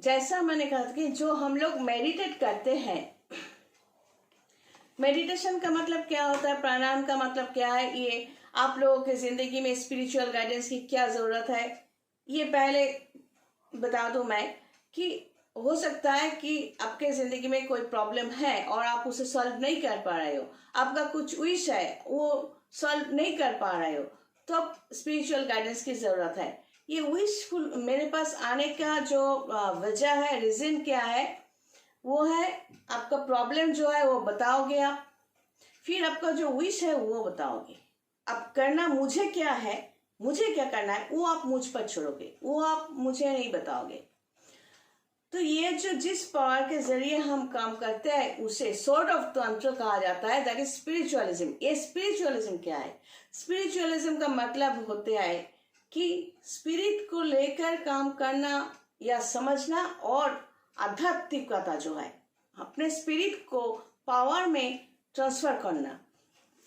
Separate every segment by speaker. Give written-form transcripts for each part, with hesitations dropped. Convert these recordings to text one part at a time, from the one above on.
Speaker 1: जैसा मैंने कहा कि जो हम लोग मेडिटेट करते हैं, मेडिटेशन का मतलब क्या होता है, प्राणायाम का मतलब क्या है, ये आप लोगों की जिंदगी में स्पिरिचुअल गाइडेंस की क्या जरूरत है, ये पहले बता दूं मैं कि हो सकता है कि आपके जिंदगी में कोई प्रॉब्लम है और आप उसे सॉल्व नहीं कर पा रहे हो, आपका कुछ विश है वो सॉल्व नहीं कर पा रहे हो, तो अब स्पिरिचुअल गाइडेंस की जरूरत है। ये विशफुल मेरे पास आने का जो वजह है, रीजन क्या है, वो है आपका प्रॉब्लम जो है वो बताओगे आप, फिर आपका जो विश है वो बताओगे, अब करना मुझे क्या है, मुझे क्या करना है वो आप मुझ पर छोड़ोगे, वो आप मुझे नहीं बताओगे। तो ये जो जिस पावर के जरिए हम काम करते हैं उसे सॉर्ट ऑफ तंत्र कहा जाता है, दैट इज स्पिरिचुअलिज्म। ये स्पिरिचुअलिज्म क्या है? स्पिरिचुअलिज्म का मतलब होता है कि स्पिरिट को लेकर काम करना या समझना, और आध्यात्मिकता जो है अपने स्पिरिट को पावर में ट्रांसफर करना।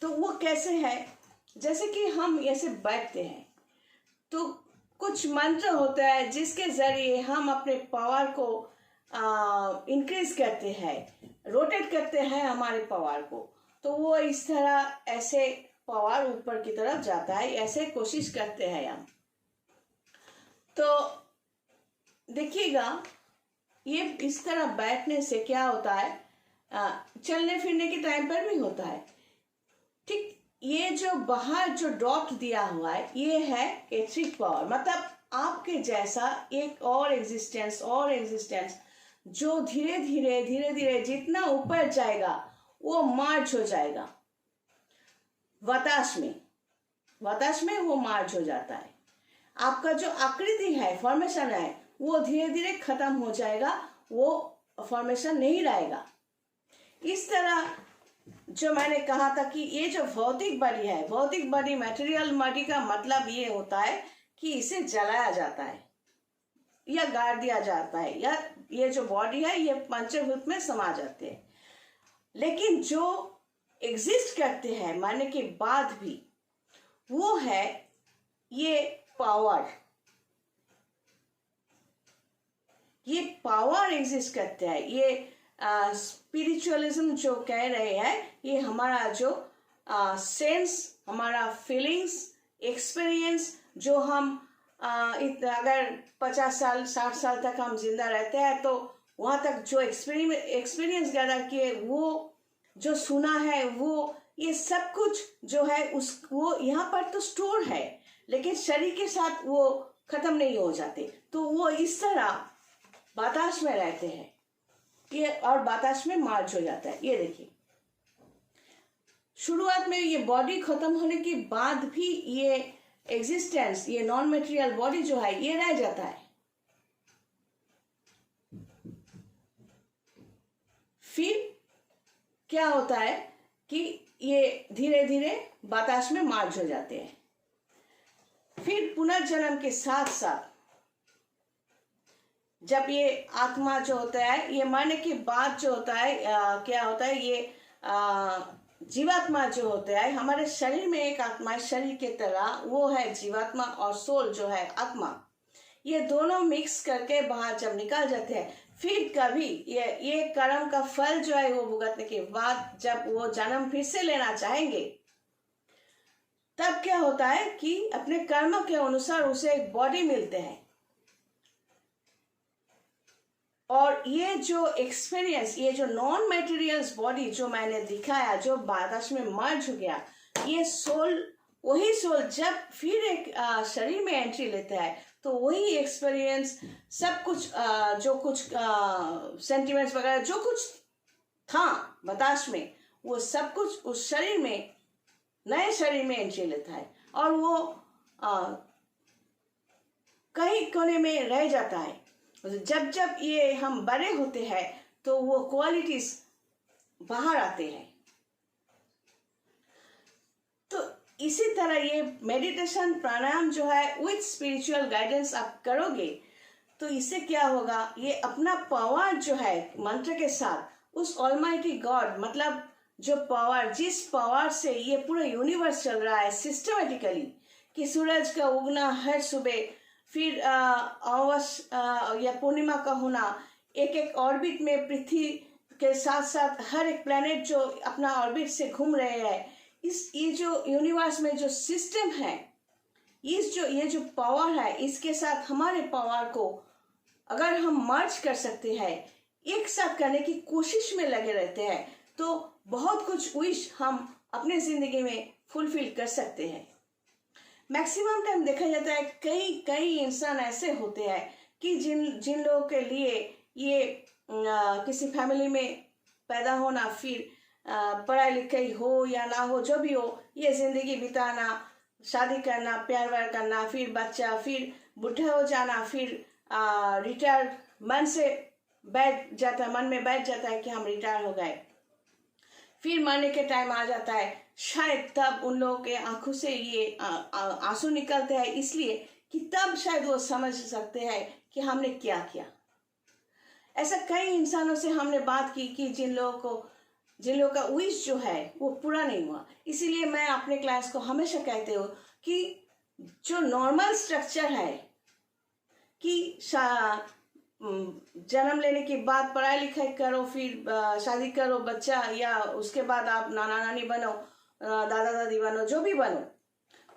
Speaker 1: तो वो कैसे है? जैसे कि हम ऐसे बैठते हैं तो कुछ मंत्र होता है जिसके जरिए हम अपने पावर को इंक्रीज करते हैं, रोटेट करते हैं हमारे पावर को, तो वो इस तरह ऐसे पावर ऊपर की तरफ जाता है, ऐसे कोशिश करते हैं हम। तो देखिएगा ये इस तरह बैठने से क्या होता है, चलने फिरने के टाइम पर भी होता है, ठीक। ये जो बाहर जो डॉट दिया हुआ है ये है एथरिक पावर, मतलब आपके जैसा एक और एग्जिस्टेंस जो धीरे धीरे जितना ऊपर जाएगा वो मार्च हो जाएगा बताश में वो मार्च हो जाता है। आपका जो आकृति है, फॉर्मेशन है, वो धीरे धीरे खत्म हो जाएगा, वो फॉर्मेशन नहीं रहेगा। इस तरह जो मैंने कहा था कि ये जो भौतिक बॉडी है, भौतिक बॉडी, मटेरियल बॉडी का मतलब ये होता है कि इसे जलाया जाता है या गाड़ दिया जाता है, या ये जो बॉडी है ये पंचभूत में समा जाते हैं। लेकिन जो एग्जिस्ट करते हैं मरने के बाद भी, वो है ये पावर, ये पावर एग्जिस्ट करते हैं। ये स्पिरिचुअलिज्म जो कह रहे हैं, ये हमारा जो सेंस, हमारा फीलिंग्स, एक्सपीरियंस, जो हम अगर 50 साल 60 साल तक हम जिंदा रहते हैं तो वहाँ तक जो एक्सपीरियंस गैदर किए, वो जो सुना है, वो ये सब कुछ जो है वो यहाँ पर तो स्टोर है, लेकिन शरीर के साथ वो खत्म नहीं हो जाते, तो वो इस तरह बताश में रहते हैं ये, और बताश में मार्च हो जाता है। ये देखिए शुरुआत में ये बॉडी खत्म होने के बाद भी ये एग्जिस्टेंस, ये नॉन मटेरियल बॉडी जो है ये रह जाता है। फिर क्या होता है कि ये धीरे धीरे बताश में मार्च हो जाते हैं। फिर पुनर्जन्म के साथ साथ जब ये आत्मा जो होता है, ये मरने के बाद जो होता है, क्या होता है, ये जीवात्मा जो होता है, हमारे शरीर में एक आत्मा है शरीर के तरह, वो है जीवात्मा, और सोल जो है आत्मा, ये दोनों मिक्स करके बाहर जब निकल जाते हैं, फिर कभी ये कर्म का फल जो है वो भुगतने के बाद जब वो जन्म फिर से लेना चाहेंगे, तब क्या होता है कि अपने कर्म के अनुसार उसे एक बॉडी मिलते हैं। और ये जो एक्सपीरियंस, ये जो नॉन मटेरियल्स बॉडी जो मैंने दिखाया, जो बादश में मर्ज हो गया, ये सोल, वही सोल जब फिर एक शरीर में एंट्री लेता है तो वही एक्सपीरियंस, सब कुछ जो कुछ सेंटिमेंट्स वगैरह जो कुछ था बताश में, वो सब कुछ उस शरीर में, नए शरीर में एंट्री लेता है, और वो कहीं कोने में रह जाता है। जब जब ये हम बड़े होते हैं तो वो क्वालिटीज बाहर आते हैं। तो इसी तरह ये मेडिटेशन, प्राणायाम जो है विथ स्पिरिचुअल गाइडेंस आप करोगे तो इससे क्या होगा, ये अपना पावर जो है मंत्र के साथ उस ऑलमाइटी गॉड, मतलब जो पावर, जिस पावर से ये पूरा यूनिवर्स चल रहा है सिस्टमेटिकली, कि सूरज का उगना हर सुबह फिर अमावस या पूर्णिमा का होना, एक एक ऑर्बिट में पृथ्वी के साथ साथ हर एक प्लेनेट जो अपना ऑर्बिट से घूम रहे हैं, ये जो यूनिवर्स में जो सिस्टम है, ये जो पावर है, इसके साथ हमारे पावर को अगर हम मर्ज कर सकते हैं, एक साथ करने की कोशिश में लगे रहते हैं, तो बहुत कुछ विश हम अपने जिंदगी में फुलफिल कर सकते हैं। मैक्सिमम टाइम देखा जाता है कई इंसान ऐसे होते हैं कि जिन लोगों के लिए ये किसी फैमिली में पैदा होना, फिर पढ़ाई लिखाई हो या ना हो, जो भी हो, ये जिंदगी बिताना, शादी करना, प्यार व्यार करना, फिर बच्चा, फिर बूढ़ा हो जाना, फिर रिटायर मन में बैठ जाता है कि हम रिटायर हो गए, फिर मरने के टाइम आ जाता है, शायद तब उन लोगों के आंखों से ये आंसू निकलते हैं, इसलिए कि तब शायद वो समझ सकते हैं कि हमने क्या किया। ऐसा कई इंसानों से हमने बात की कि जिन लोगों का विश जो है वो पूरा नहीं हुआ। इसीलिए मैं अपने क्लास को हमेशा कहते हो कि जो नॉर्मल स्ट्रक्चर है कि जन्म लेने के बाद पढ़ाई लिखाई करो, फिर शादी करो, बच्चा, या उसके बाद आप नाना नानी बनो, दादा दादी बनो, जो भी बनो,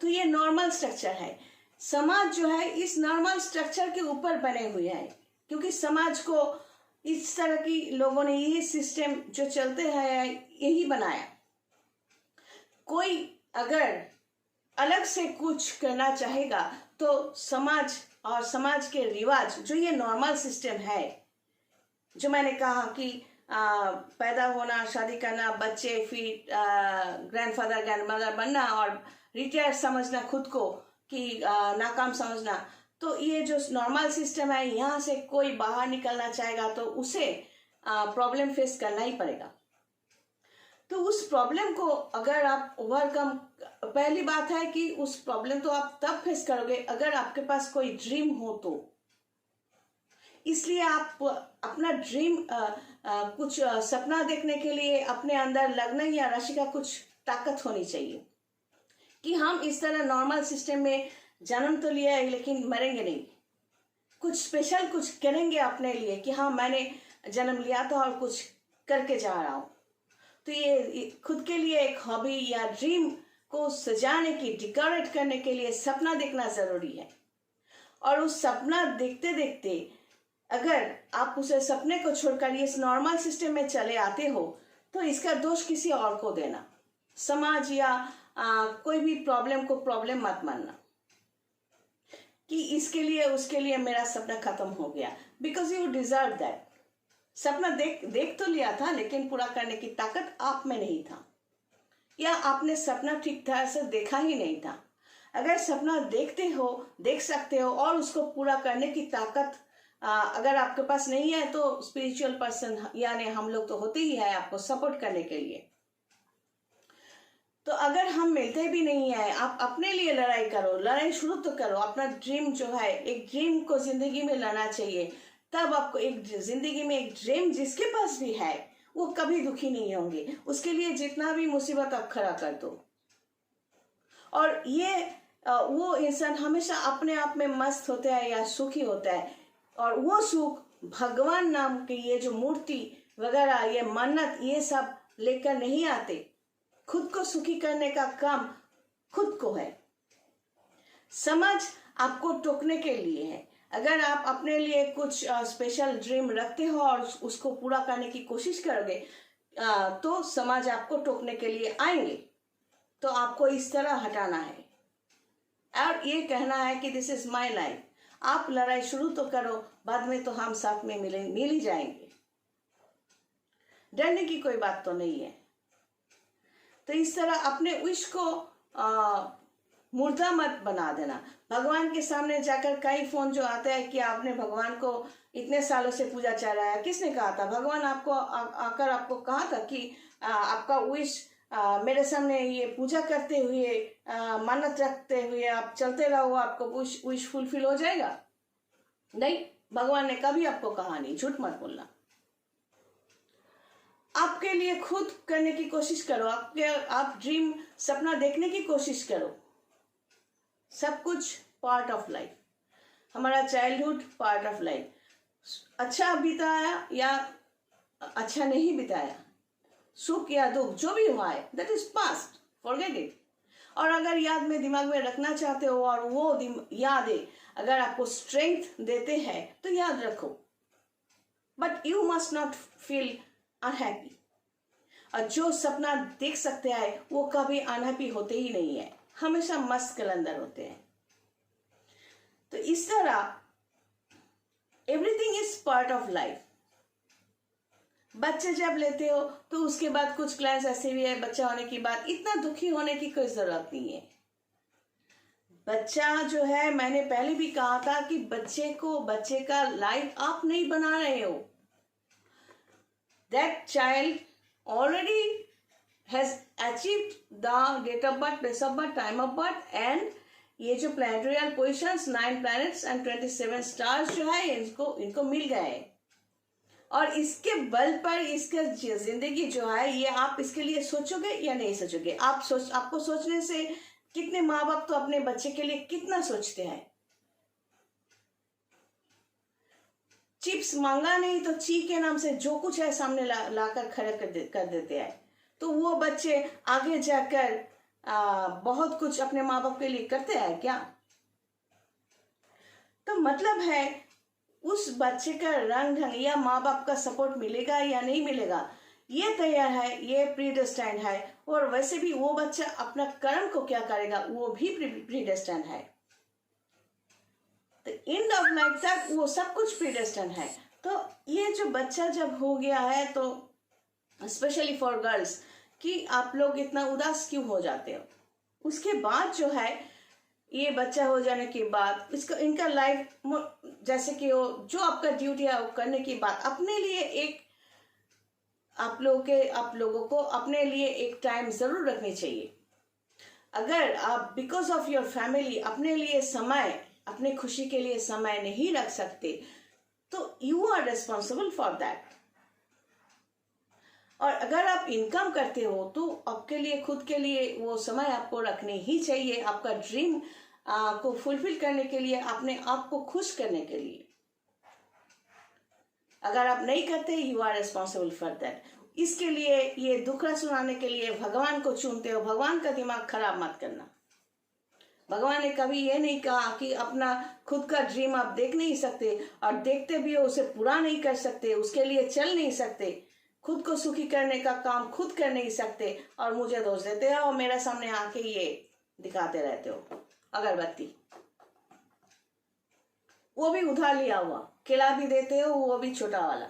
Speaker 1: तो ये नॉर्मल स्ट्रक्चर है। समाज जो है इस नॉर्मल स्ट्रक्चर के ऊपर बने हुए हैं, क्योंकि समाज को इस तरह की लोगों ने यही सिस्टम जो चलते हैं यही बनाया। कोई अगर अलग से कुछ करना चाहेगा तो समाज और समाज के रिवाज, जो ये नॉर्मल सिस्टम है, जो मैंने कहा कि पैदा होना, शादी करना, बच्चे, फिर ग्रैंडफादर ग्रैंडमदर बनना और रिटायर समझना खुद को कि नाकाम समझना, तो ये जो नॉर्मल सिस्टम है, यहाँ से कोई बाहर निकलना चाहेगा तो उसे प्रॉब्लम फेस करना ही पड़ेगा। तो उस प्रॉब्लम को अगर आप ओवरकम, पहली बात है कि उस प्रॉब्लम तो आप तब फेस करोगे अगर आपके पास कोई ड्रीम हो तो। इसलिए आप अपना ड्रीम कुछ सपना देखने के लिए अपने अंदर लगना या राशि का कुछ ताकत होनी चाहिए कि हम इस तरह नॉर्मल सिस्टम में जन्म तो लिया है लेकिन मरेंगे नहीं, कुछ स्पेशल कुछ करेंगे अपने लिए कि हाँ मैंने जन्म लिया था और कुछ करके जा रहा हूँ। तो ये खुद के लिए एक हॉबी या ड्रीम को सजाने की, डेकोरेट करने के लिए सपना देखना जरूरी है। और उस सपना देखते देखते अगर आप उसे सपने को छोड़कर इस नॉर्मल सिस्टम में चले आते हो तो इसका दोष किसी और को देना, समाज या कोई भी प्रॉब्लम को प्रॉब्लम मत मानना कि इसके लिए उसके लिए मेरा सपना खत्म हो गया, बिकॉज यू डिजर्व दैट। सपना देख तो लिया था लेकिन पूरा करने की ताकत आप में नहीं था, या आपने सपना ठीक तरह से देखा ही नहीं था। अगर सपना देख सकते हो और उसको पूरा करने की ताकत अगर आपके पास नहीं है तो स्पिरिचुअल पर्सन यानी हम लोग तो होते ही है आपको सपोर्ट करने के लिए। तो अगर हम मिलते भी नहीं है, आप अपने लिए लड़ाई करो, लड़ाई शुरू तो करो। अपना ड्रीम जो है, एक ड्रीम को जिंदगी में लाना चाहिए, तब आपको एक जिंदगी में एक ड्रीम जिसके पास भी है वो कभी दुखी नहीं होंगे। उसके लिए जितना भी मुसीबत आप खड़ा कर दो। और ये वो इंसान हमेशा अपने आप में मस्त होता है या सुखी होता है, और वो सुख भगवान नाम के ये जो मूर्ति वगैरह, ये मन्नत, ये सब लेकर नहीं आते। खुद को सुखी करने का काम खुद को है। समझ आपको टोकने के लिए है। अगर आप अपने लिए कुछ स्पेशल ड्रीम रखते हो और उसको पूरा करने की कोशिश करोगे तो समाज आपको टोकने के लिए आएंगे। तो आपको इस तरह हटाना है और ये कहना है कि दिस इज माई लाइफ। आप लड़ाई शुरू तो करो, बाद में तो हम साथ में मिल ही जाएंगे। डरने की कोई बात तो नहीं है। तो इस तरह अपने विश को मुर्दा मत बना देना। भगवान के सामने जाकर कई फोन जो आता है कि आपने भगवान को इतने सालों से पूजा चढ़ाया, किसने कहा था? भगवान आपको आकर आपको कहा था कि आपका विश मेरे सामने ये पूजा करते हुए, मन्नत रखते हुए आप चलते रहो, आपको विश फुलफिल हो जाएगा? नहीं, भगवान ने कभी आपको कहा नहीं। झूठ मत बोलना। आपके लिए खुद करने की कोशिश करो। आप ड्रीम, सपना देखने की कोशिश करो। सब कुछ पार्ट ऑफ लाइफ। हमारा चाइल्डहुड पार्ट ऑफ लाइफ, अच्छा बिताया या अच्छा नहीं बिताया, सुख या दुख जो भी हुआ है, that is past, forget it. और अगर याद में दिमाग में रखना चाहते हो और वो यादें अगर आपको स्ट्रेंथ देते हैं तो याद रखो, but you must not feel unhappy. और जो सपना देख सकते हैं वो कभी अनहैप्पी होते ही नहीं है, हमेशा मस्त के अंदर होते हैं। तो इस तरह everything is part of life. बच्चे जब लेते हो तो उसके बाद कुछ क्लाइंट्स ऐसे भी है, बच्चा होने के बाद इतना दुखी होने की कोई जरूरत नहीं है। बच्चा जो है, मैंने पहले भी कहा था कि बच्चे का लाइफ आप नहीं बना रहे हो। That child already has achieved the date of birth, place of birth, time of birth and ये जो planetary positions 9 planets and 27 stars जो है इनको मिल गए। और इसके बल पर इसका जिंदगी जो है ये आप इसके लिए सोचोगे या नहीं सोचोगे। आपको सोचने से कितने माँ बाप तो अपने बच्चे के लिए कितना सोचते हैं। चिप्स मांगा नहीं तो ची के नाम से जो कुछ है सामने लाकर खड़े कर देते हैं। तो वो बच्चे आगे जाकर बहुत कुछ अपने माँ बाप के लिए करते हैं क्या? तो मतलब है उस बच्चे का रंग ढंग या माँ बाप का सपोर्ट मिलेगा या नहीं मिलेगा, ये तैयार है, ये प्रीडेस्टाइंड है। और वैसे भी वो बच्चा अपना कर्म को क्या करेगा वो भी प्रीडेस्टाइंड है। तो एंड ऑफ लाइफ तक वो सब कुछ प्रीडेस्टाइंड है। तो ये जो बच्चा जब हो गया है, तो स्पेशली फॉर गर्ल्स, कि आप लोग इतना उदास क्यों हो जाते हो। उसके बाद जो है ये बच्चा हो जाने के बाद इनका लाइफ जैसे कि वो जो आपका ड्यूटी है वो करने के बाद अपने लिए एक आप लोगों को अपने लिए एक टाइम जरूर रखनी चाहिए। अगर आप बिकॉज ऑफ योर फैमिली अपने लिए समय, अपने खुशी के लिए समय नहीं रख सकते तो you are responsible for that. और अगर आप इनकम करते हो तो आपके लिए, खुद के लिए वो समय आपको रखने ही चाहिए, आपका ड्रीम को फुलफिल करने के लिए, अपने आप को खुश करने के लिए। अगर आप नहीं करते you are responsible for that. इसके लिए ये दुखड़ा सुनाने के लिए भगवान को चुनते हो, भगवान का दिमाग खराब मत करना। भगवान ने कभी ये नहीं कहा कि अपना खुद का ड्रीम आप देख नहीं सकते, और देखते भी हो उसे पूरा नहीं कर सकते, उसके लिए चल नहीं सकते, खुद को सुखी करने का काम खुद कर नहीं सकते और मुझे दोष देते हो और मेरे सामने आके ये दिखाते रहते हो अगरबत्ती, वो भी उधार लिया हुआ, केला भी देते हो वो भी छोटा वाला।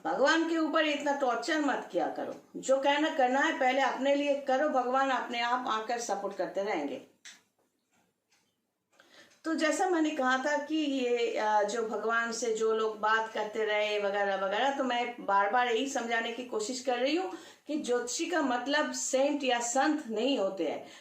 Speaker 1: भगवान के ऊपर इतना टॉर्चर मत किया करो। जो करना है पहले अपने लिए करो, भगवान अपने आप आकर सपोर्ट करते रहेंगे। तो जैसा मैंने कहा था कि ये जो भगवान से जो लोग बात करते रहे वगैरह वगैरह, तो मैं बार बार यही समझाने की कोशिश कर रही हूँ कि ज्योतिषी का मतलब सेंट या संत नहीं होते हैं।